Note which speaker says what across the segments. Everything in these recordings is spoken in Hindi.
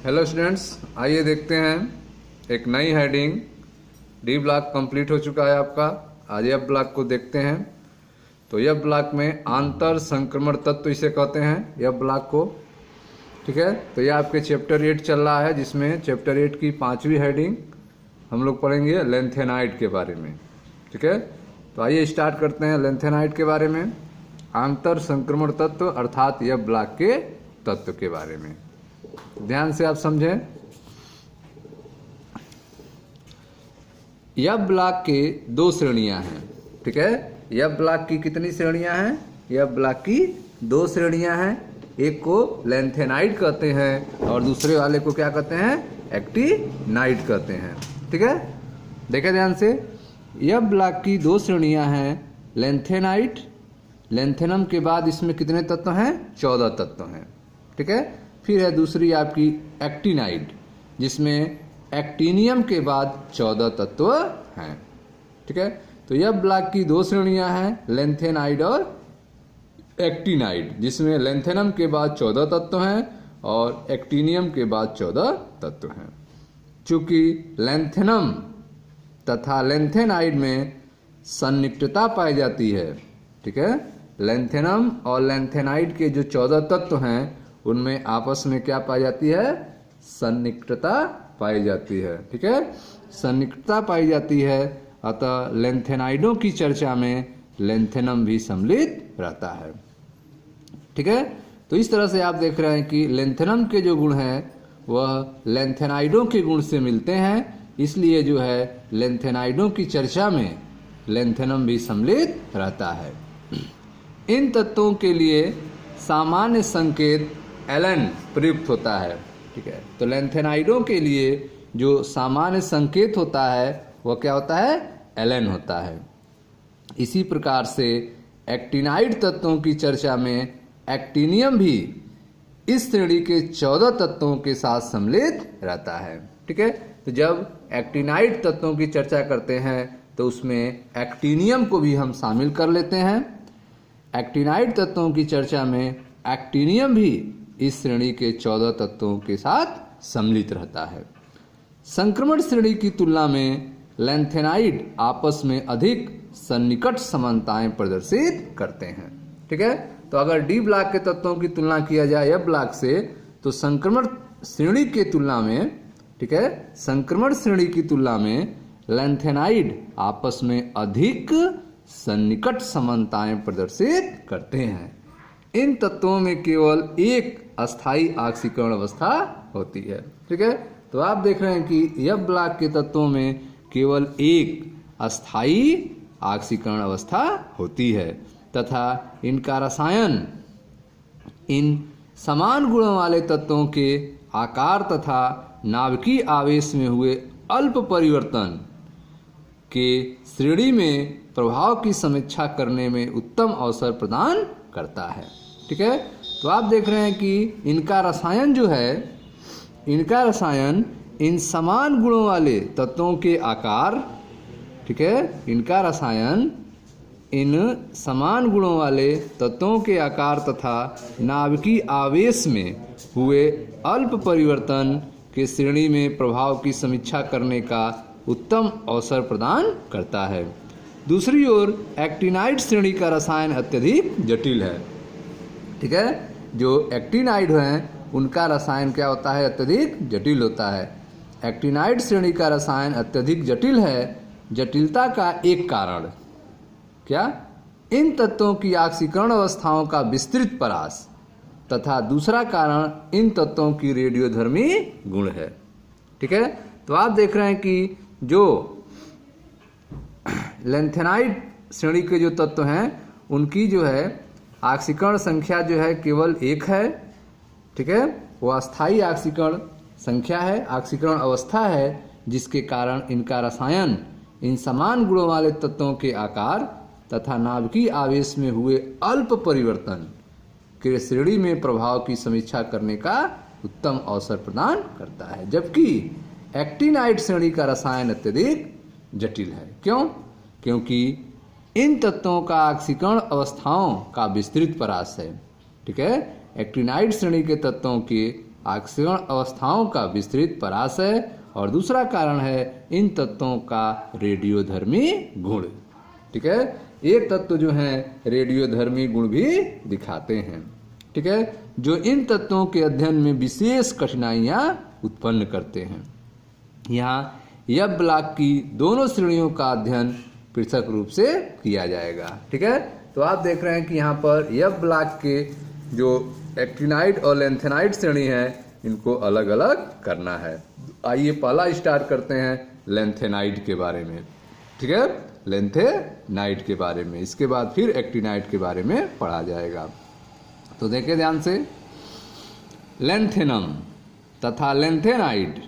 Speaker 1: हेलो स्टूडेंट्स, आइए देखते हैं एक नई हेडिंग। डी ब्लॉक कंप्लीट हो चुका है आपका। आज एफ ब्लॉक को देखते हैं। तो एफ ब्लॉक में आंतर संक्रमण तत्व इसे कहते हैं, एफ ब्लॉक को। ठीक है, तो ये आपके चैप्टर 8 चल रहा है, जिसमें चैप्टर 8 की 5वीं हेडिंग हम लोग पढ़ेंगे लेंथेनाइड के बारे में। ठीक है, तो आइए स्टार्ट करते हैं लेंथेनाइड के बारे में, आंतर संक्रमण तत्व अर्थात एफ ब्लॉक के तत्व के बारे में। ध्यान से आप समझें। एफ ब्लॉक के दो श्रेणियां हैं। ठीक है, एफ ब्लॉक की कितनी श्रेणियां हैं? एफ ब्लॉक की दो श्रेणियां हैं। एक को लेंथेनाइड कहते हैं और दूसरे वाले को क्या कहते हैं? एक्टिनाइड कहते हैं। ठीक है, देखें ध्यान से। एफ ब्लॉक की दो श्रेणियां हैं, लेंथेनाइड, लेंथेनम के बाद इसमें कितने तत्व हैं? 14 तत्व हैं। ठीक है, फिर है दूसरी आपकी एक्टिनाइड, जिसमें एक्टिनियम के बाद 14 तत्व हैं। ठीक है, तो एफ ब्लॉक की दो श्रेणियां हैं, लेंथेनाइड और एक्टिनाइड, जिसमें लेंथेनम के बाद 14 तत्व हैं और एक्टिनियम के बाद 14 तत्व हैं। चूंकि लेंथेनम तथा लेंथेनाइड में सन्निकटता पाई जाती है। ठीक है, लेंथेनम और लेंथेनाइड के जो 14 तत्व हैं उनमें आपस में क्या पाई जाती है? सन्निकटता पाई जाती है। ठीक है, सन्निकटता पाई जाती है, अतः लेंथेनाइडों की चर्चा में लेंथेनम भी सम्मिलित रहता है। ठीक है, तो इस तरह से आप देख रहे हैं कि लेंथेनम के जो गुण हैं वह लेंथेनाइडों के गुण से मिलते हैं, इसलिए जो है लेंथेनाइडों की चर्चा में लेंथेनम भी सम्मिलित रहता है। इन तत्वों के लिए सामान्य संकेत एलन प्रयुक्त होता है। ठीक है, तो लेंथेनाइडों के लिए जो सामान्य संकेत होता है वह क्या होता है? एलन होता है। इसी प्रकार से एक्टिनाइड तत्वों की चर्चा में एक्टिनियम भी इस श्रेणी के 14 तत्वों के साथ सम्मिलित रहता है। ठीक है, तो जब एक्टिनाइड तत्वों की चर्चा करते हैं तो उसमें एक्टिनियम को भी हम शामिल कर लेते हैं। एक्टिनाइड तत्वों की चर्चा में एक्टिनियम भी इस श्रेणी के 14 तत्वों के साथ सम्मिलित रहता है। संक्रमण श्रेणी की तुलना में लेंथेनाइड आपस में अधिक सन्निकट समानताएं प्रदर्शित करते हैं। ठीक है, तो अगर डी ब्लॉक के तत्वों की तुलना किया जाए एफ ब्लॉक से, तो संक्रमण श्रेणी के तुलना में, ठीक है, संक्रमण श्रेणी की तुलना में लेंथेनाइड आपस में अधिक सन्निकट समानताएं प्रदर्शित करते हैं। इन तत्वों में केवल एक अस्थायी ऑक्सीकरण अवस्था होती है। ठीक है, तो आप देख रहे हैं कि एफ ब्लॉक के तत्वों में केवल एक अस्थायी ऑक्सीकरण अवस्था होती है तथा इनका रसायन इन समान गुणों वाले तत्वों के आकार तथा नाभिकीय आवेश में हुए अल्प परिवर्तन के श्रेणी में प्रभाव की समीक्षा करने में उत्तम अवसर प्रदान करता है। ठीक है, तो आप देख रहे हैं कि इनका रसायन जो है, इनका रसायन इन समान गुणों वाले तत्वों के आकार, ठीक है, इनका रसायन इन समान गुणों वाले तत्वों के आकार तथा नाभिकीय आवेश में हुए अल्प परिवर्तन के श्रेणी में प्रभाव की समीक्षा करने का उत्तम अवसर प्रदान करता है। दूसरी ओर एक्टिनाइड श्रेणी का रसायन अत्यधिक जटिल है। ठीक है, जो एक्टिनाइड हैं उनका रसायन क्या होता है? अत्यधिक जटिल होता है। एक्टिनाइड श्रेणी का रसायन अत्यधिक जटिल है। जटिलता का एक कारण क्या? इन तत्वों की ऑक्सीकरण अवस्थाओं का विस्तृत परास तथा दूसरा कारण इन तत्वों की रेडियोधर्मी गुण है। ठीक है, तो आप देख रहे हैं कि जो लेंथेनाइड श्रेणी के जो तत्व हैं उनकी जो है ऑक्सीकरण संख्या जो है केवल एक है। ठीक है, वो अस्थायी ऑक्सीकरण संख्या है, ऑक्सीकरण अवस्था है, जिसके कारण इनका रसायन इन समान गुणों वाले तत्वों के आकार तथा नाभिकीय आवेश में हुए अल्प परिवर्तन के श्रेणी में प्रभाव की समीक्षा करने का उत्तम अवसर प्रदान करता है, जबकि एक्टिनाइड श्रेणी का रसायन अत्यधिक जटिल है। क्यों? क्योंकि इन तत्वों का ऑक्सीकरण अवस्थाओं का विस्तृत परास है। ठीक है, एक्टिनाइड श्रेणी के तत्वों के ऑक्सीकरण अवस्थाओं का विस्तृत परास है, और दूसरा कारण है इन तत्वों का रेडियोधर्मी गुण। ठीक है, ये तत्व जो हैं रेडियोधर्मी गुण भी दिखाते हैं। ठीक है, जो इन तत्वों के अध्ययन में विशेष कठिनाइयां उत्पन्न करते हैं। यहाँ एफ ब्लॉक की दोनों श्रेणियों का अध्ययन पृथक रूप से किया जाएगा। ठीक है, तो आप देख रहे हैं कि यहाँ पर एफ ब्लॉक के जो एक्टिनाइड और लेंथेनाइड श्रेणी है इनको अलग अलग करना है। आइए पहला स्टार्ट करते हैं लेंथेनाइड के बारे में। ठीक है, लेंथेनाइड के बारे में, इसके बाद फिर एक्टिनाइड के बारे में पढ़ा जाएगा। तो देखिए ध्यान से, लेंथेनम तथा लेंथेनाइड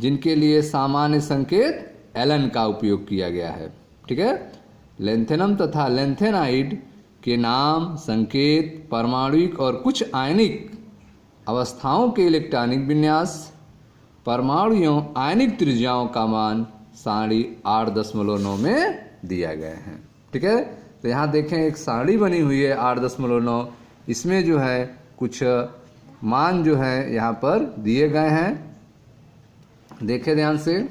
Speaker 1: जिनके लिए सामान्य संकेत एलन का उपयोग किया गया है। ठीक है, लेंथेनम तथा लेंथेनाइड के नाम, संकेत, परमाणुिक और कुछ आयनिक अवस्थाओं के इलेक्ट्रॉनिक विन्यास, परमाणु एवं आयनिक त्रिज्याओं का मान सारणी 8.9 में दिया गया है। ठीक है, तो यहाँ देखें एक सारणी बनी हुई है 8.9, इसमें जो है कुछ मान जो है यहाँ पर दिए गए हैं। देखें ध्यान से,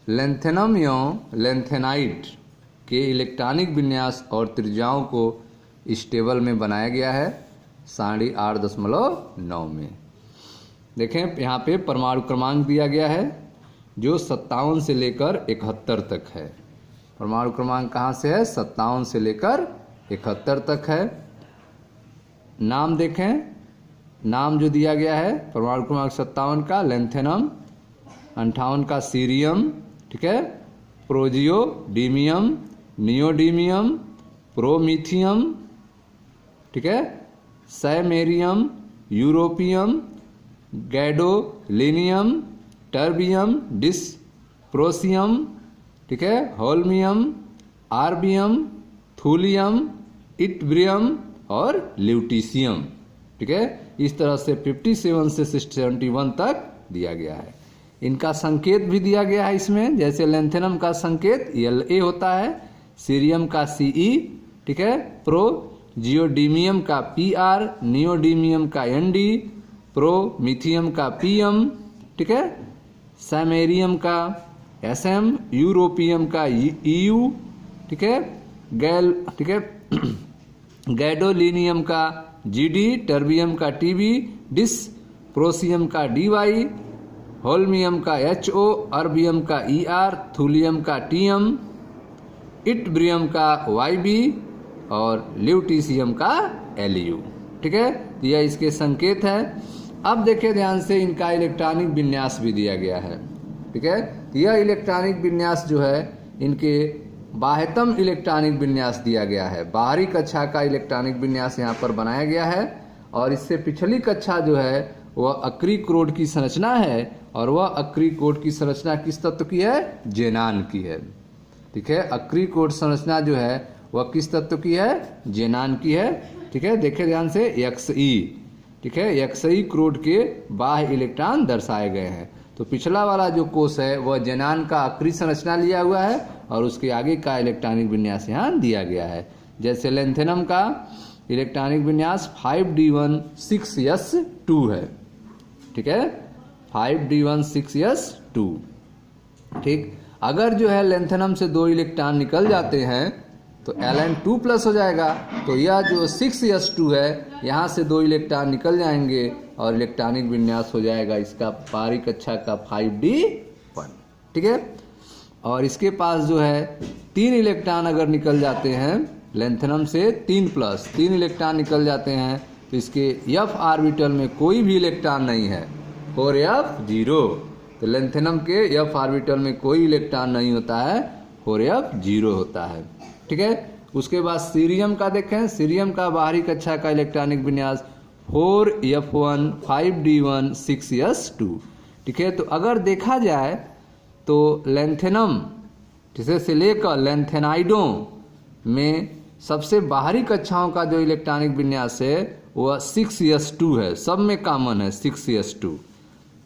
Speaker 1: लेंथेनम एवं लेंथेनाइड के इलेक्ट्रॉनिक विन्यास और त्रिज्याओं को इस टेबल में बनाया गया है सारणी 8.9 में। देखें यहाँ पे परमाणु क्रमांक दिया गया है जो 57 से लेकर 71 तक है। परमाणु क्रमांक कहाँ से है? 57 से लेकर 71 तक है। नाम देखें, नाम जो दिया गया है परमाणु क्रमांक 57 का लेंथेनम, 58 का सीरियम, ठीक है, प्रोजियोडीमियम, नियोडीमियम, प्रोमीथियम, ठीक है, samarium, europium, gadolinium, terbium, dysprosium, ठीक है, होल्मियम, आर्बियम, थूलियम, इट्ब्रियम और ल्यूटीशियम। ठीक है, इस तरह से 57 से 71 तक दिया गया है। इनका संकेत भी दिया गया है इसमें, जैसे लेंथेनम का संकेत La होता है, सीरियम का Ce, ठीक है, प्रोजियोडीमियम का Pr, नियोडीमियम का Nd, प्रोमीथियम का Pm, ठीक है, सैमेरियम का Sm, यूरोपियम का Eu, ठीक है, गैडोलिनियम का Gd, टर्बियम का Tb, डिस्प्रोसियम का Dy, होल्मियम का HO, अर्बियम का Er, थूलियम का Tm, इट्ब्रियम का YB और ल्यूटीशियम का Lu। ठीक है, तो यह इसके संकेत है। अब देखिए ध्यान से, इनका इलेक्ट्रॉनिक विन्यास भी दिया गया है। ठीक है, यह इलेक्ट्रॉनिक विन्यास जो है इनके बाह्यतम इलेक्ट्रॉनिक विन्यास दिया गया है। बाहरी कक्षा का इलेक्ट्रॉनिक विन्यास यहाँ पर बनाया गया है, और इससे पिछली कक्षा जो है वह अक्रिकोड की संरचना है, और वह अक्रिकोड की संरचना किस तत्व की है? जेनान की है। ठीक है, अक्रिकोड संरचना जो है वह किस तत्व की है? जेनान की है। ठीक है, देखिए ध्यान से, XE, ठीक है, XE क्रोड के बाह्य इलेक्ट्रॉन दर्शाए गए हैं। तो पिछला वाला जो कोष है वह जेनान का अक्री संरचना लिया हुआ है, और उसके आगे का इलेक्ट्रॉनिक विन्यास यहाँ दिया गया है। जैसे लेंथेनम का इलेक्ट्रॉनिक विन्यास 5D16S2 है। ठीक है, 5D16S2। ठीक, अगर जो है लेंथेनम से 2 इलेक्ट्रॉन निकल जाते हैं तो Ln2+ हो जाएगा। तो यह जो 6S2 है यहाँ से 2 इलेक्ट्रॉन निकल जाएंगे और इलेक्ट्रॉनिक विन्यास हो जाएगा इसका बाहरी कक्षा का 5D1। ठीक है, और इसके पास जो है 3 इलेक्ट्रॉन अगर निकल जाते हैं लेंथेनम से, 3+ इलेक्ट्रॉन निकल जाते हैं, तो इसके F ऑर्बिटल में कोई भी इलेक्ट्रॉन नहीं है, और F0। तो लेंथेनम के F ऑर्बिटल में कोई इलेक्ट्रॉन नहीं होता है, और F0 होता है। ठीक है, उसके बाद सीरियम का देखें, सीरियम का बाहरी कक्षा का इलेक्ट्रॉनिक विन्यास 4F1 5D1 6S2। ठीक है, तो अगर देखा जाए तो लेंथेनम जिसे से लेकर लेंथेनाइडों में सबसे बाहरी कक्षाओं का जो इलेक्ट्रॉनिक विन्यास है वह 6S2 है, सब में कॉमन है 6S2।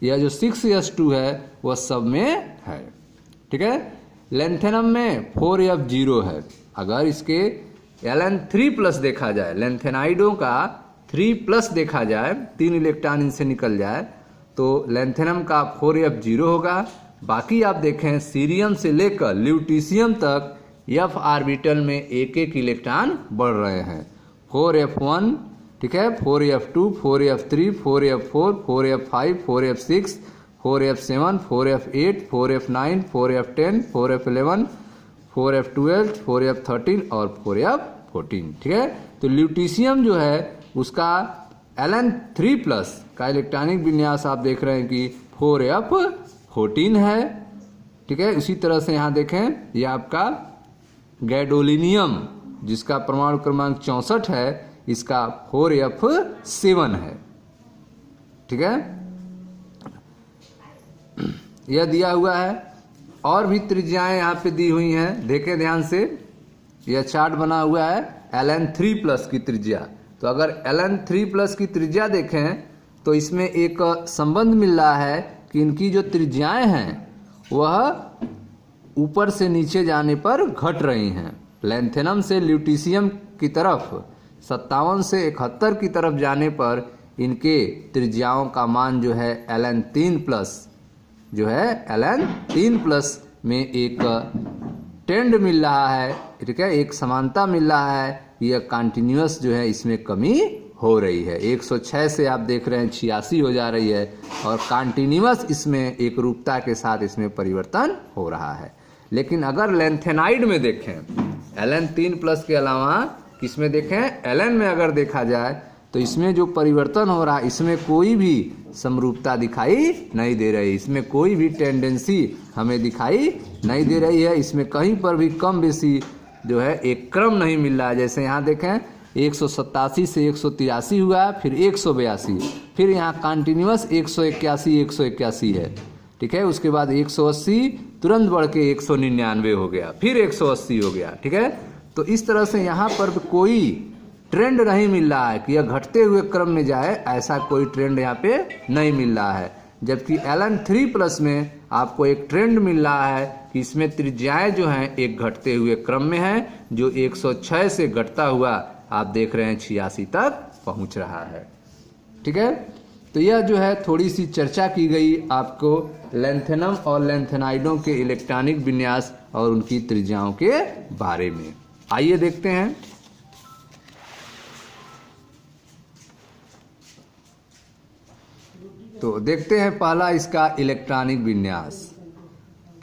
Speaker 1: यह जो 6S2 है वह सब में है। ठीक है, लेंथेनम में 4F0 है। अगर इसके Ln3+ देखा जाए, लैंथेनाइडों का 3+ देखा जाए, 3 इलेक्ट्रॉन इनसे निकल जाए, तो लैंथेनम का 4f0 होगा। बाकी आप देखें सीरियम से लेकर ल्यूटीशियम तक f ऑर्बिटल में एक एक इलेक्ट्रॉन बढ़ रहे हैं। 4f1, ठीक है, 4f2, 4f3, 4f4, 4f5, 4f6, 4f7, 4f8, 4f9, 4f10, 4f11, 4f12, 4f13 और 4f14, ठीक है। तो ल्यूटीशियम जो है उसका Ln3+ का इलेक्ट्रॉनिक विन्यास आप देख रहे हैं कि 4f14 है, ठीक है। इसी तरह से यहाँ देखें, ये आपका गैडोलिनियम जिसका परमाणु क्रमांक 64 है, इसका 4f7 है, ठीक है। यह दिया हुआ है। और भी त्रिज्याएं यहाँ पे दी हुई हैं, देखें ध्यान से, यह चार्ट बना हुआ है Ln3+ की त्रिज्या। तो अगर Ln3+ की त्रिज्या देखें तो इसमें एक संबंध मिल रहा है कि इनकी जो त्रिज्याएं हैं वह ऊपर से नीचे जाने पर घट रही हैं। लैंथेनम से ल्यूटीशियम की तरफ 57 से 71 की तरफ जाने पर इनके त्रिज्याओं का मान जो है Ln3+ जो है Ln3+ में एक ट्रेंड मिल रहा है, ठीक है, एक समानता मिल रहा है। यह कंटिन्यूअस जो है इसमें कमी हो रही है। 106 से आप देख रहे हैं 86 हो जा रही है और कंटिन्यूअस इसमें एक रूपता के साथ इसमें परिवर्तन हो रहा है। लेकिन अगर लैंथेनाइड में देखें, Ln3+ के अलावा किसमें देखें, Ln में अगर देखा जाए तो इसमें जो परिवर्तन हो रहा है इसमें कोई भी समरूपता दिखाई नहीं दे रही, इसमें कोई भी टेंडेंसी हमें दिखाई नहीं दे रही है। इसमें कहीं पर भी कम बेसी जो है एक क्रम नहीं मिल रहा है। जैसे यहाँ देखें 187 से 183 हुआ, फिर 182, फिर यहाँ कंटिन्यूअस 181 है, ठीक है। उसके बाद 180 तुरंत बढ़ के 199 हो गया, फिर 180 हो गया, ठीक है। तो इस तरह से यहाँ पर कोई ट्रेंड नहीं मिल रहा है कि यह घटते हुए क्रम में जाए, ऐसा कोई ट्रेंड यहाँ पे नहीं मिल रहा है। जबकि Ln3+ में आपको एक ट्रेंड मिल रहा है कि इसमें त्रिज्याएं जो हैं एक घटते हुए क्रम में है, जो 106 से घटता हुआ आप देख रहे हैं 86 तक पहुंच रहा है, ठीक है। तो यह जो है थोड़ी सी चर्चा की गई आपको लैंथेनम और लैंथेनाइडों के इलेक्ट्रॉनिक विन्यास और उनकी त्रिज्याओं के बारे में। आइए देखते हैं। तो देखते हैं पहला इसका इलेक्ट्रॉनिक विन्यास,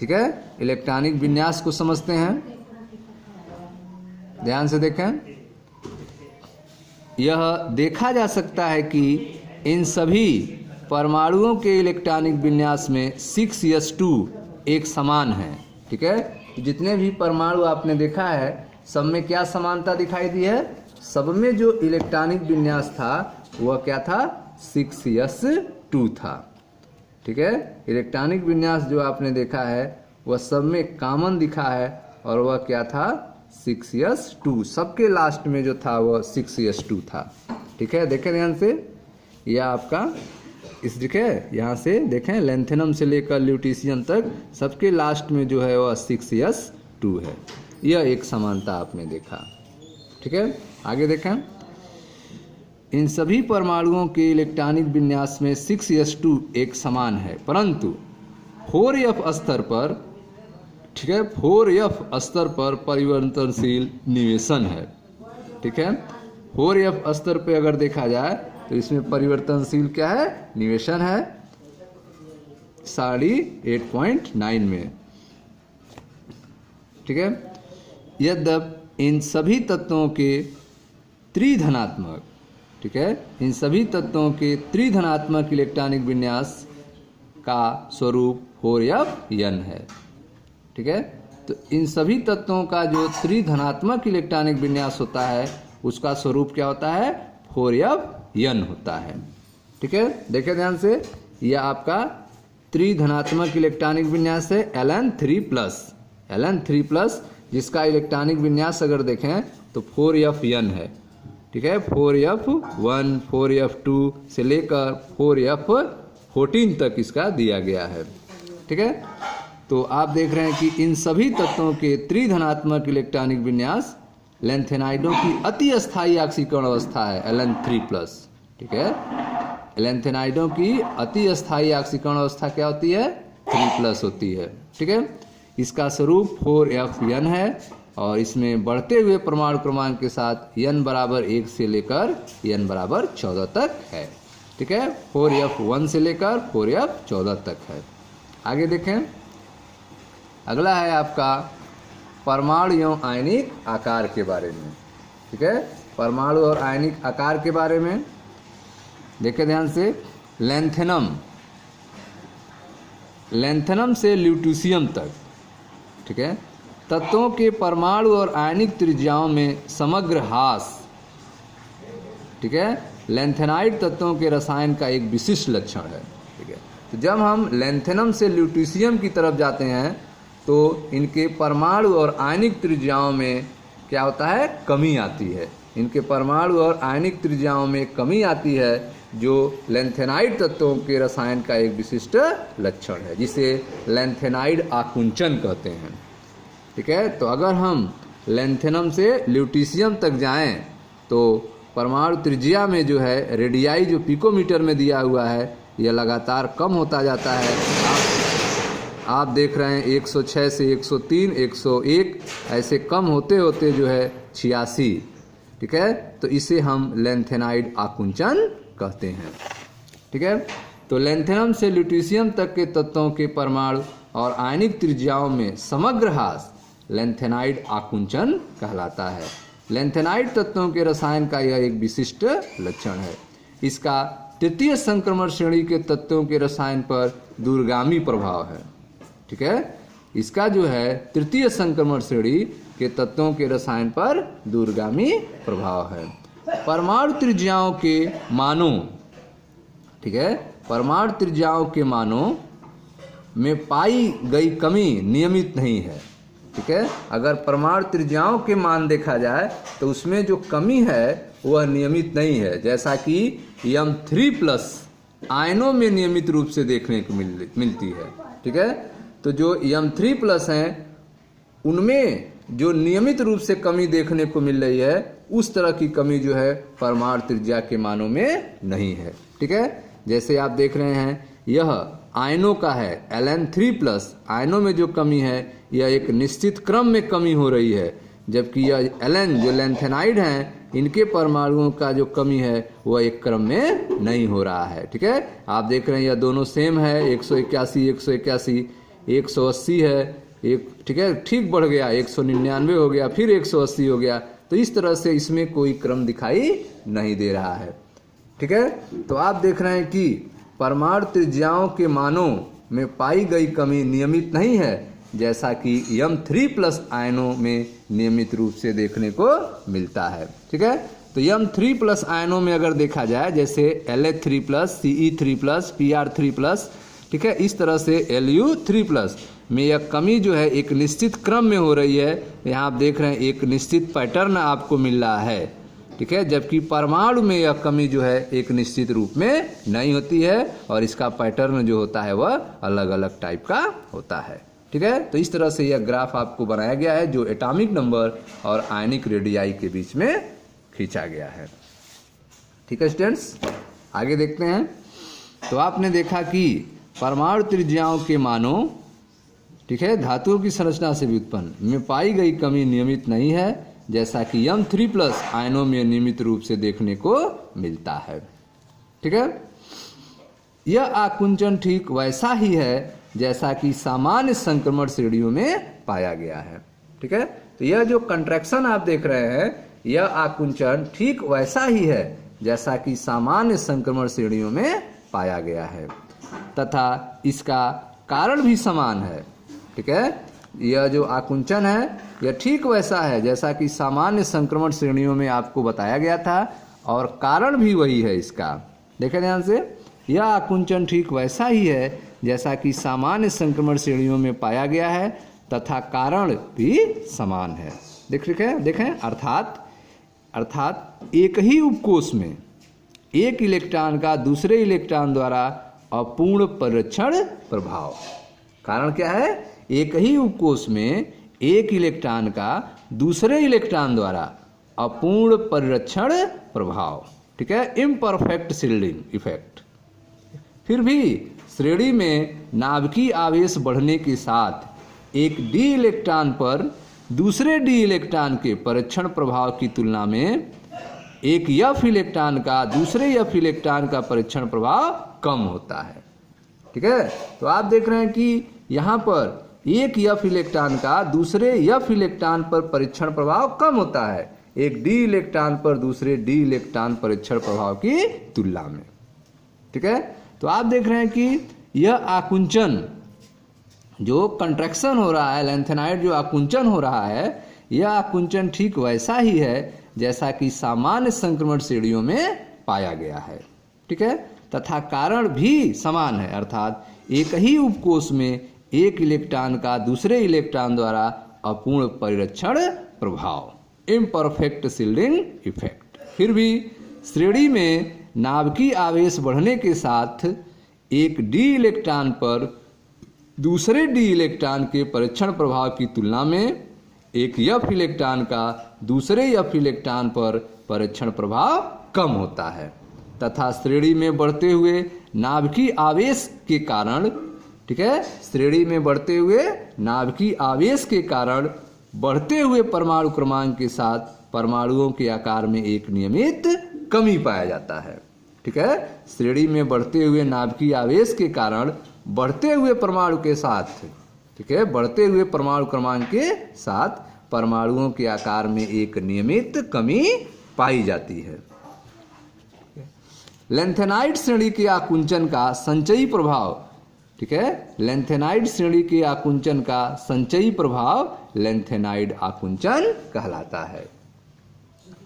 Speaker 1: ठीक है। इलेक्ट्रॉनिक विन्यास को समझते हैं, ध्यान से देखें। यह देखा जा सकता है कि इन सभी परमाणुओं के इलेक्ट्रॉनिक विन्यास में 6s2 एक समान है, ठीक है। जितने भी परमाणु आपने देखा है सब में क्या समानता दिखाई दी है, सब में जो इलेक्ट्रॉनिक विन्यास था वह क्या था, 6s2 था, ठीक है। इलेक्ट्रॉनिक विन्यास जो आपने देखा है वह सब में कॉमन दिखा है और वह क्या था, 6s2। सबके लास्ट में जो था वह 6s2 था, ठीक है। देखें ध्यान से, यह आपका इस दिखे यहाँ से देखें, लैंथेनम से लेकर ल्यूटीशियम तक सबके लास्ट में जो है वह 6s2 है। यह एक समानता आपने देखा, ठीक है। आगे देखें, इन सभी परमाणुओं के इलेक्ट्रॉनिक विन्यास में 6s2 एक समान है, परंतु 4f स्तर पर, ठीक है, 4f स्तर पर परिवर्तनशील निवेशन है, ठीक है। 4f स्तर पे अगर देखा जाए तो इसमें परिवर्तनशील क्या है, निवेशन है 8.9 में, ठीक है। यद्यपि इन सभी तत्वों के त्रिधनात्मक, ठीक है, इन सभी तत्वों के त्रिधनात्मक इलेक्ट्रॉनिक विन्यास का स्वरूप 4f है, ठीक है। तो इन सभी तत्वों का जो त्रिधनात्मक इलेक्ट्रॉनिक विन्यास होता है उसका स्वरूप क्या होता है, 4f होता है, ठीक है। देखिए ध्यान से, यह आपका त्रिधनात्मक इलेक्ट्रॉनिक विन्यास है Ln3+, जिसका इलेक्ट्रॉनिक विन्यास अगर देखें तो 4f है, ठीक है। 4f1, 4f2 से लेकर 4f14 तक इसका दिया गया है, ठीक है। तो आप देख रहे हैं कि इन सभी तत्वों के त्रिधनात्मक इलेक्ट्रॉनिक विन्यास लैंथेनाइडों की अति अस्थायी ऑक्सीकरण अवस्था है Ln3+, ठीक है। लैंथेनाइडों की अति अस्थायी ऑक्सीकरण अवस्था क्या होती है? 3+ होती है, ठीक है। इसका स्वरूप 4Fn है और इसमें बढ़ते हुए परमाणु क्रमांक के साथ n बराबर 1 से लेकर n बराबर 14 तक है, ठीक है। 4F1 से लेकर 4F14 तक है। आगे देखें, अगला है आपका परमाणु एवं आयनिक आकार के बारे में, ठीक है। परमाणु और आयनिक आकार के बारे में देखें ध्यान से। लैंथेनम से ल्यूटीशियम तक, ठीक है, तत्वों के परमाणु और आयनिक त्रिज्याओं में समग्र ह्रास, ठीक है, लैंथेनाइड तत्वों के रसायन का एक विशिष्ट लक्षण है, ठीक है। तो जब हम लैंथेनम से ल्यूटीशियम की तरफ जाते हैं तो इनके परमाणु और आयनिक त्रिज्याओं में क्या होता है? कमी आती है। इनके परमाणु और आयनिक त्रिज्याओं में कमी आती है, जो लैंथेनाइड तत्वों के रसायन का एक विशिष्ट लक्षण है, जिसे लैंथेनाइड आकुंचन कहते हैं, ठीक है। तो अगर हम लैंथेनम से ल्यूटीशियम तक जाएं तो परमाणु त्रिज्या में जो है रेडियाई जो पिकोमीटर में दिया हुआ है यह लगातार कम होता जाता है। आप देख रहे हैं 106 से 103, 101 ऐसे कम होते होते जो है 86, ठीक है। तो इसे हम लैंथेनाइड आकुंचन कहते हैं, ठीक है। तो लैंथेनम से ल्यूटीशियम तक के तत्वों के परमाणु और आयनिक त्रिज्याओं में समग्र ह्रास लैंथेनाइड आकुंचन कहलाता है। लैंथेनाइड तत्वों के रसायन का यह एक विशिष्ट लक्षण है। इसका तृतीय संक्रमण श्रेणी के तत्वों के रसायन पर दूरगामी प्रभाव है, ठीक है। इसका जो है तृतीय संक्रमण श्रेणी के तत्वों के रसायन पर दूरगामी प्रभाव है। परमाणु त्रिज्याओं के मानों, ठीक है, परमाणु त्रिज्याओं के मानों में पाई गई कमी नियमित नहीं है, ठीक है। अगर परमाणु त्रिज्याओं के मान देखा जाए तो उसमें जो कमी है वह नियमित नहीं है, जैसा कि M3+ आयनों में नियमित रूप से देखने को मिलती है, ठीक है। तो जो M3+ हैं उनमें जो नियमित रूप से कमी देखने को मिल रही है उस तरह की कमी जो है परमाणु त्रिज्या के मानों में नहीं है, ठीक है। जैसे आप देख रहे हैं यह आयनों का है Ln3+, आयनों में जो कमी है यह एक निश्चित क्रम में कमी हो रही है, जबकि यह Ln जो लैंथेनाइड हैं इनके परमाणुओं का जो कमी है वह एक क्रम में नहीं हो रहा है, ठीक है। आप देख रहे हैं यह दोनों सेम है, 181 181, 180 है एक, ठीक है, ठीक बढ़ गया 199 हो गया, फिर 180 हो गया। तो इस तरह से इसमें कोई क्रम दिखाई नहीं दे रहा है, ठीक है। तो आप देख रहे हैं कि परमाणु त्रिज्याओं के मानों में पाई गई कमी नियमित नहीं है, जैसा कि M3+ आयनों में नियमित रूप से देखने को मिलता है, ठीक है। तो M3+ आयनों में अगर देखा जाए जैसे La3+, Ce3+, Pr3+, ठीक है, इस तरह से Lu3+ में यह कमी जो है एक निश्चित क्रम में हो रही है। यहाँ आप देख रहे हैं एक निश्चित पैटर्न आपको मिल रहा है, ठीक है, जबकि परमाणु में यह कमी जो है एक निश्चित रूप में नहीं होती है और इसका पैटर्न जो होता है वह अलग अलग टाइप का होता है, ठीक है। तो इस तरह से यह ग्राफ आपको बनाया गया है जो एटॉमिक नंबर और आयनिक रेडियाई के बीच में खींचा गया है, ठीक है स्टूडेंट्स। आगे देखते हैं। तो आपने देखा कि परमाणु त्रिज्याओं के मानों, ठीक है, धातुओं की संरचना से व्युत्पन्न में पाई गई कमी नियमित नहीं है, जैसा कि M3+ आयनों में नियमित रूप से देखने को मिलता है, ठीक है। यह आकुंचन ठीक वैसा ही है जैसा कि सामान्य संक्रमण श्रेणियों में पाया गया है, ठीक है। तो यह जो कंट्रैक्शन आप देख रहे हैं यह आकुंचन ठीक वैसा ही है जैसा कि सामान्य संक्रमण श्रेणियों में पाया गया है तथा इसका कारण भी समान है, ठीक है। यह जो आकुंचन है यह ठीक वैसा है जैसा कि सामान्य संक्रमण श्रेणियों में आपको बताया गया था और कारण भी वही है इसका। देखें ध्यान से, यह आकुंचन ठीक वैसा ही है जैसा कि सामान्य संक्रमण श्रेणियों में पाया गया है तथा कारण भी समान है। देखें अर्थात एक ही उपकोष में एक इलेक्ट्रॉन का दूसरे इलेक्ट्रॉन द्वारा अपूर्ण परिरक्षण प्रभाव। कारण क्या है? एक ही उपकोष में एक इलेक्ट्रॉन का दूसरे इलेक्ट्रॉन द्वारा अपूर्ण परिरक्षण प्रभाव, ठीक है, इम्परफेक्ट शील्डिंग इफेक्ट। फिर भी श्रेणी में नाभिकीय आवेश बढ़ने के साथ एक डी इलेक्ट्रॉन पर दूसरे डी इलेक्ट्रॉन के परीक्षण प्रभाव की तुलना में एक एफ इलेक्ट्रॉन का दूसरे एफ इलेक्ट्रॉन का परीक्षण प्रभाव कम होता है, ठीक है। तो आप देख रहे हैं कि यहाँ पर एक एफ इलेक्ट्रॉन का दूसरे एफ इलेक्ट्रॉन पर परीक्षण प्रभाव कम होता है, एक डी इलेक्ट्रॉन पर दूसरे डी इलेक्ट्रॉन परीक्षण प्रभाव की तुलना में, ठीक है। तो आप देख रहे हैं कि यह आकुंचन जो कंट्रैक्शन हो रहा है, लैंथेनाइड जो आकुंचन हो रहा है, यह आकुंचन ठीक वैसा ही है जैसा कि सामान्य संक्रमण श्रेणियों में पाया गया है, ठीक है, तथा कारण भी समान है, अर्थात एक ही उपकोष में एक इलेक्ट्रॉन का दूसरे इलेक्ट्रॉन द्वारा अपूर्ण परिरक्षण प्रभाव, इम्परफेक्ट शील्डिंग इफेक्ट। फिर भी श्रेणी में नाभिकीय आवेश बढ़ने के साथ एक डी इलेक्ट्रॉन पर दूसरे डी इलेक्ट्रॉन के परीक्षण प्रभाव की तुलना में एक एफ इलेक्ट्रॉन का दूसरे एफ इलेक्ट्रॉन पर परीक्षण प्रभाव कम होता है, तथा श्रेणी में बढ़ते हुए नाभिकीय आवेश के कारण, ठीक है, श्रेणी में बढ़ते हुए नाभिकीय आवेश के कारण बढ़ते हुए परमाणु क्रमांक के साथ परमाणुओं के आकार में एक नियमित कमी पाया जाता है, ठीक है। श्रेणी में बढ़ते हुए नाभिकीय आवेश के कारण बढ़ते हुए परमाणु के साथ, ठीक है, बढ़ते हुए परमाणु क्रमांक के साथ परमाणुओं के आकार में एक नियमित कमी पाई जाती है। लैंथेनाइड श्रेणी के आकुंचन का संचयी प्रभाव, ठीक है, लैंथेनाइड श्रेणी के आकुंचन का संचयी प्रभाव लैंथेनाइड आकुंचन कहलाता है,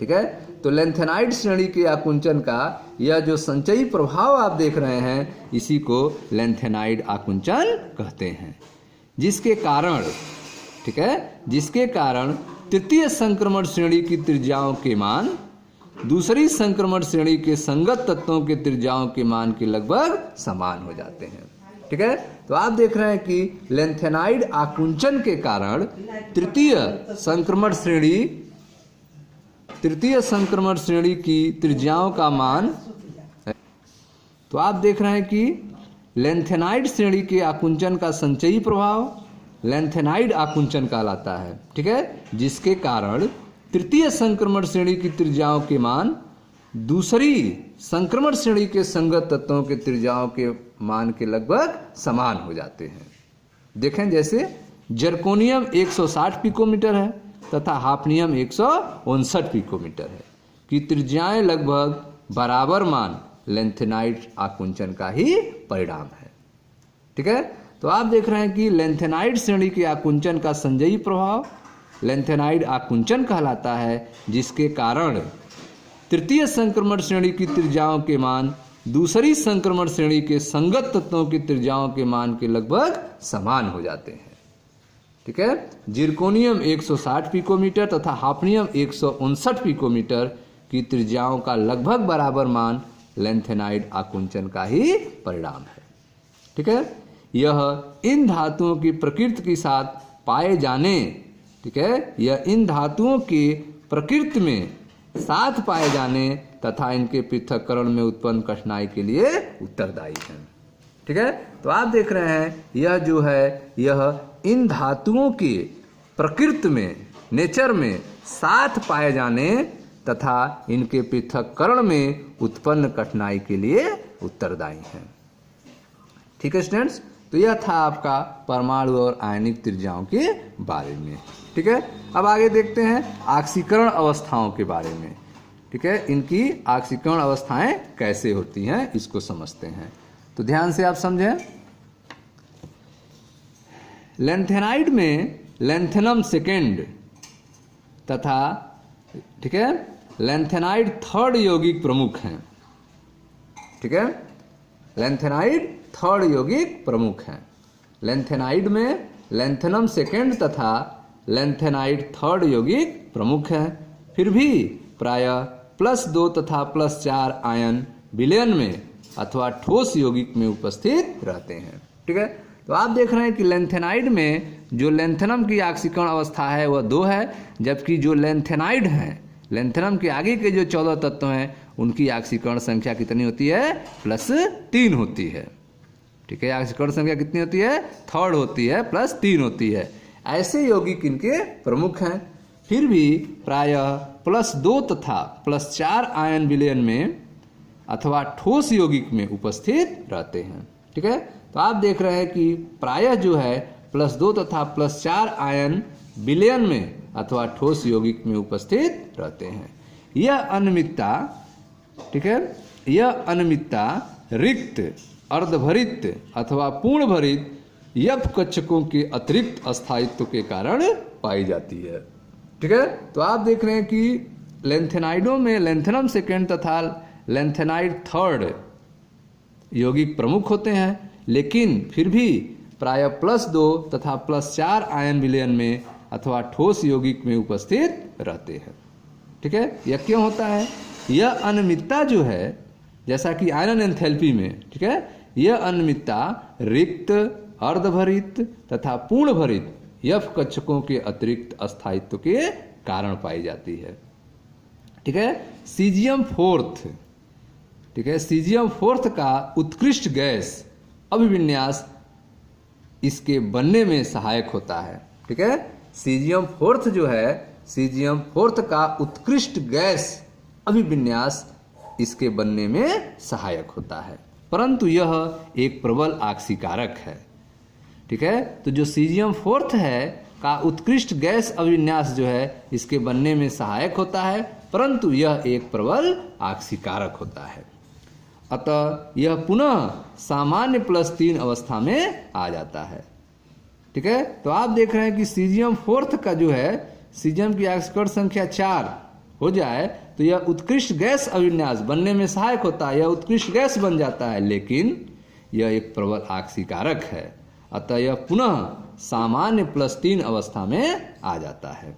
Speaker 1: ठीक है। तो लैंथेनाइड श्रेणी के आकुंचन का यह जो संचयी प्रभाव आप देख रहे हैं, इसी को लैंथेनाइड आकुंचन कहते हैं, जिसके कारण, ठीक है, जिसके कारण तृतीय संक्रमण श्रेणी की त्रिज्याओं के मान दूसरी संक्रमण श्रेणी के संगत तत्वों के त्रिज्याओं के मान के लगभग समान हो जाते हैं, ठीक है। तो आप देख रहे हैं कि लैंथेनाइड आकुंचन के कारण तृतीय संक्रमण श्रेणी की त्रिज्याओं का मान, तो आप देख रहे हैं कि लैंथेनाइड श्रेणी के आकुंचन का संचयी प्रभाव लैंथेनाइड आकुंचन कहलाता है, ठीक है, जिसके कारण तृतीय संक्रमण श्रेणी की त्रिज्याओं के मान दूसरी संक्रमण श्रेणी के संगत तत्वों के त्रिज्याओं के मान के लगभग समान हो जाते हैं। देखें, जैसे जर्कोनियम 160 पिकोमीटर है तथा हाफनियम 159 पिकोमीटर है कि त्रिज्याएं लगभग बराबर मान लैंथेनाइड आकुंचन का ही परिणाम है, ठीक है। तो आप देख रहे हैं कि लैंथेनाइड श्रेणी के आकुंचन का संचयी प्रभाव लैंथेनाइड आकुंचन कहलाता है, जिसके कारण तृतीय संक्रमण श्रेणी की त्रिज्याओं के मान दूसरी संक्रमण श्रेणी के संगत तत्वों की त्रिज्याओं के मान के लगभग समान हो जाते हैं, ठीक है। जिरकोनियम 160 पिकोमीटर तथा हाफनियम 159 पिकोमीटर की त्रिज्याओं का लगभग बराबर मान लैंथेनाइड आकुंचन का ही परिणाम है, ठीक है। यह इन धातुओं की प्रकृति के साथ पाए जाने, ठीक है, यह इन धातुओं के प्रकृति में साथ पाए जाने तथा इनके पृथक्करण में उत्पन्न कठिनाई के लिए उत्तरदायी है, ठीक है। तो आप देख रहे हैं यह जो है, यह इन धातुओं के प्रकृति में, नेचर में साथ पाए जाने तथा इनके पृथक्करण में उत्पन्न कठिनाई के लिए उत्तरदायी है, ठीक है स्टूडेंट्स। तो यह था आपका परमाणु और आयनिक त्रिज्याओं के बारे में, ठीक है। अब आगे देखते हैं ऑक्सीकरण अवस्थाओं के बारे में, ठीक है। इनकी ऑक्सीकरण अवस्थाएं कैसे होती हैं इसको समझते हैं। तो ध्यान से आप समझें। लैंथेनाइड में लैंथेनम सेकेंड तथा, ठीक है, लैंथेनाइड थर्ड यौगिक प्रमुख हैं, ठीक है। लैंथेनाइड थर्ड यौगिक प्रमुख हैं। लैंथेनाइड में लैंथेनम सेकेंड तथा लैंथेनाइड थर्ड यौगिक प्रमुख हैं। फिर भी प्रायः +2 तथा +4 आयन विलयन में अथवा ठोस यौगिक में उपस्थित रहते हैं, ठीक है। तो आप देख रहे हैं कि लेंथेनाइड में जो लेंथेनम की ऑक्सीकरण अवस्था है वह 2 है, जबकि जो लेंथेनाइड हैं, लेंथेनम के आगे के जो 14 तत्व हैं उनकी ऑक्सीकरण संख्या कितनी होती है? +3 होती है। ठीक है, ऑक्सीकरण संख्या कितनी होती है? 3 होती है, +3 होती है। ऐसे यौगिक इनके प्रमुख हैं। फिर भी प्रायः +2 तथा +4 आयन विलयन में अथवा ठोस यौगिक में उपस्थित रहते हैं। ठीक है, तो आप देख रहे हैं कि प्रायः जो है +2 तथा +4 आयन विलयन में अथवा ठोस यौगिक में उपस्थित रहते हैं। यह अनियमितता, ठीक है, यह अनियमितता रिक्त, अर्धभरित अथवा पूर्ण भरित यफ कक्षकों के अतिरिक्त अस्थायित्व के कारण पाई जाती है। ठीक है, तो आप देख रहे हैं कि लेंथेनाइडों में लेंथेनम सेकेंड तथा लेंथेनाइड थर्ड यौगिक प्रमुख होते हैं, लेकिन फिर भी प्रायः +2 तथा +4 आयन विलयन में अथवा ठोस यौगिक में उपस्थित रहते हैं। ठीक है, यह क्यों होता है? यह अनियमितता जो है, जैसा कि आयनन एंथैल्पी में, ठीक है, यह अनियमितता रिक्त, अर्धभरित तथा पूर्ण भरित यफ कक्षकों के अतिरिक्त अस्थायित्व के कारण पाई जाती है। ठीक है, सीजियम फोर्थ, ठीक है, सीजियम फोर्थ का उत्कृष्ट गैस अभिविन्यास इसके बनने में सहायक होता है। ठीक है, सीजियम फोर्थ जो है, सीजियम फोर्थ का उत्कृष्ट गैस अभिविन्यास इसके बनने में सहायक होता है, परंतु यह एक प्रबल आक्सीकारक है। ठीक है, तो जो सीजियम फोर्थ है का उत्कृष्ट गैस अभिविन्यास जो है इसके बनने में सहायक होता है, परंतु यह एक प्रबल आक्सीकारक होता है। अतः यह पुनः सामान्य +3 अवस्था में आ जाता है। ठीक है, तो आप देख रहे हैं कि सीजियम फोर्थ का जो है, सीजियम की ऑक्सीकरण संख्या 4 हो जाए तो यह उत्कृष्ट गैस अभिविन्यास बनने में सहायक होता है, यह उत्कृष्ट गैस बन जाता है, लेकिन यह एक प्रबल आक्सीकारक है। अतः यह पुनः सामान्य +3 अवस्था में आ जाता है।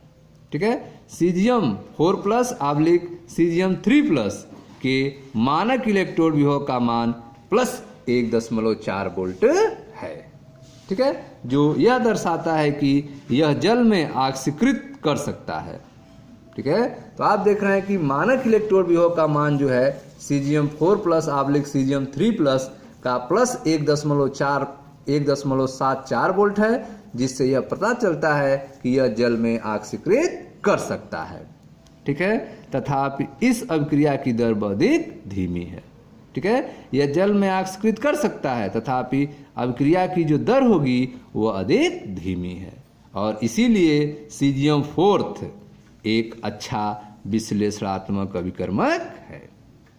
Speaker 1: ठीक है, सीजियम 4+ सीजियम 3+ के मानक इलेक्ट्रोड विभव का मान +1.4 वोल्ट है। ठीक है, जो यह दर्शाता है कि यह जल में ऑक्सीकृत कर सकता है। ठीक है, तो आप देख रहे हैं कि मानक इलेक्ट्रोड विभव का मान जो है सीजियम 4+ सीजियम 3+ का +1.74 वोल्ट है, जिससे यह पता चलता है कि यह जल में ऑक्सीकृत कर सकता है। ठीक है, तथापि इस अभिक्रिया की दर अधिक धीमी है। ठीक है, यह जल में ऑक्सीकृत कर सकता है, तथापि अभिक्रिया की जो दर होगी वह अधिक धीमी है, और इसीलिए सीजियम फोर्थ एक अच्छा विश्लेषणात्मक अभिकर्मक है।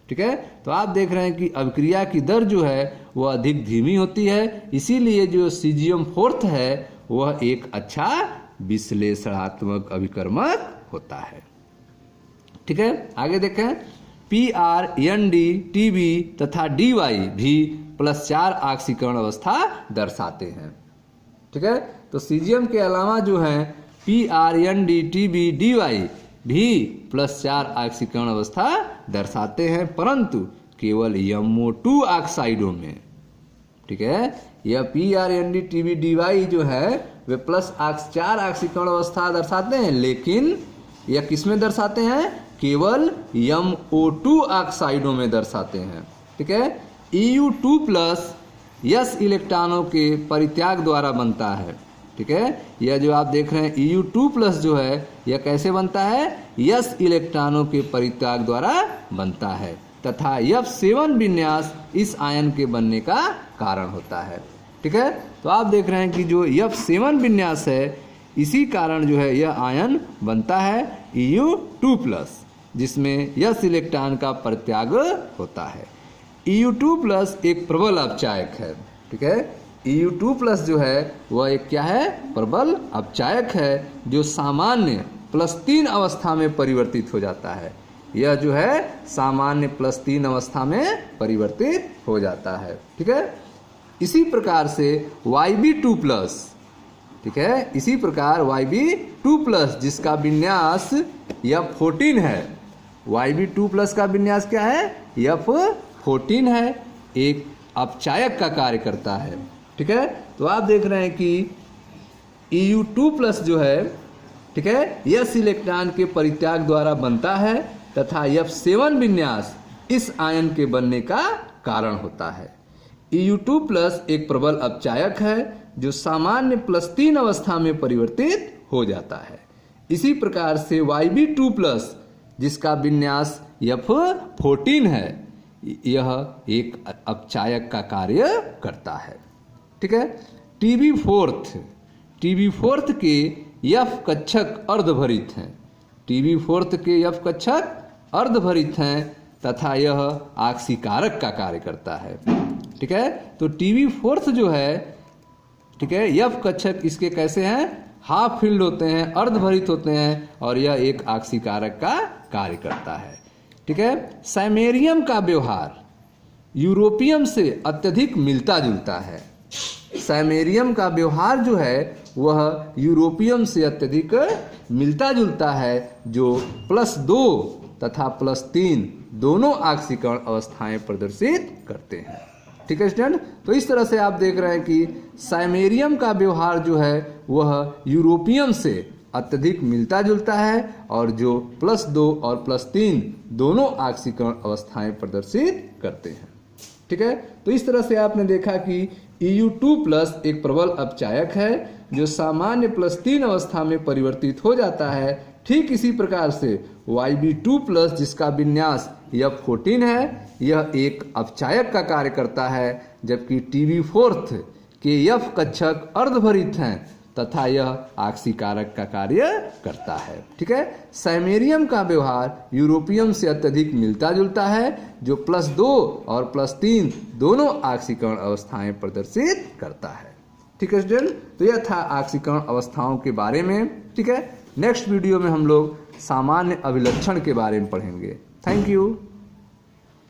Speaker 1: ठीक है, तो आप देख रहे हैं कि अभिक्रिया की दर जो है वह अधिक धीमी होती है, इसीलिए जो सीजियम फोर्थ है वह एक अच्छा विश्लेषणात्मक अभिकर्मक होता है। ठीक है, आगे देखें, PR, ND, TB तथा DY भी +4 ऑक्सीकरण अवस्था दर्शाते हैं। ठीक है, तो सीजियम के अलावा जो है PR, ND, TB, DY भी +4 ऑक्सीकरण अवस्था दर्शाते हैं, परंतु केवल MO2 ऑक्साइडों में। ठीक है, यह PR, ND, TB, DY जो है वे +4 ऑक्सीकरण अवस्था दर्शाते हैं, लेकिन यह किसमें दर्शाते हैं? केवल MO2 ऑक्साइडों में दर्शाते हैं। ठीक है, EU2+ यस इलेक्ट्रॉनों के परित्याग द्वारा बनता है। ठीक है, यह जो आप देख रहे हैं EU2+ जो है यह कैसे बनता है? यस इलेक्ट्रॉनों के परित्याग द्वारा बनता है, तथा F7 विन्यास इस आयन के बनने का कारण होता है। ठीक है, तो आप देख रहे हैं कि जो F7 विन्यास है इसी कारण जो है यह आयन बनता है EU2+, जिसमें यस इलेक्ट्रॉन का परित्याग होता है। EU2+ एक प्रबल अपचायक है। ठीक है, EU2+ जो है वह एक क्या है? प्रबल अपचायक है, जो सामान्य +3 अवस्था में परिवर्तित हो जाता है। यह जो है सामान्य +3 अवस्था में परिवर्तित हो जाता है। ठीक है, इसी प्रकार से YB2+, ठीक है, इसी प्रकार YB2+ जिसका विन्यास F14 है, YB2+ का विन्यास क्या है? F14 है, एक अपचायक का कार्य करता है। ठीक है, तो तो आप देख रहे हैं कि Eu2+ जो है, ठीक है, यस इलेक्ट्रॉन के परित्याग द्वारा बनता है तथा F7 विन्यास इस आयन के बनने का कारण होता है। Eu2+ एक प्रबल अपचायक है जो सामान्य +3 अवस्था में परिवर्तित हो जाता है। इसी प्रकार से Yb2+ जिसका विन्यास F14 है, यह एक अपचायक का कार्य करता है, ठीक है। Tb4 के F कक्षक अर्धभरित हैं, Tb4 के F कक्षक अर्धभरित हैं तथा यह ऑक्सीकारक का कार्य करता है, ठीक है। तो Tb4 जो है, ठीक है, F कक्षक इसके कैसे हैं, हाफ फील्ड होते हैं, अर्धभरित होते हैं और यह एक ऑक्सीकारक का कार्य करता है, ठीक है। सैमेरियम का व्यवहार यूरोपियम से अत्यधिक मिलता जुलता है। सैमेरियम का व्यवहार जो है वह यूरोपियम से अत्यधिक मिलता जुलता है, जो +2 तथा +3 दोनों ऑक्सीकरण अवस्थाएं प्रदर्शित करते हैं, ठीक है स्टूडेंट। तो इस तरह से आप देख रहे हैं कि सैमेरियम का व्यवहार जो है वह यूरोपियम से अत्यधिक मिलता जुलता है और जो +2 और +3 दोनों ऑक्सीकरण अवस्थाएं प्रदर्शित करते हैं, ठीक है। तो इस तरह से आपने देखा कि Eu2+ एक प्रबल अपचायक है जो सामान्य +3 अवस्था में परिवर्तित हो जाता है। ठीक इसी प्रकार से Yb2+ जिसका विन्यास F14 है, यह एक अपचायक का कार्य करता है, जबकि Tb4 के F कक्षक अर्धभरित हैं तथा यह ऑक्सीकारक का कार्य करता है, ठीक है। सैमेरियम का व्यवहार यूरोपियम से अत्यधिक मिलता जुलता है, जो +2 और +3 दोनों ऑक्सीकरण अवस्थाएं प्रदर्शित करता है, ठीक है स्टूडेंट। तो यह था ऑक्सीकरण अवस्थाओं के बारे में, ठीक है। नेक्स्ट वीडियो में हम लोग सामान्य अभिलक्षण के बारे में पढ़ेंगे। Thank you.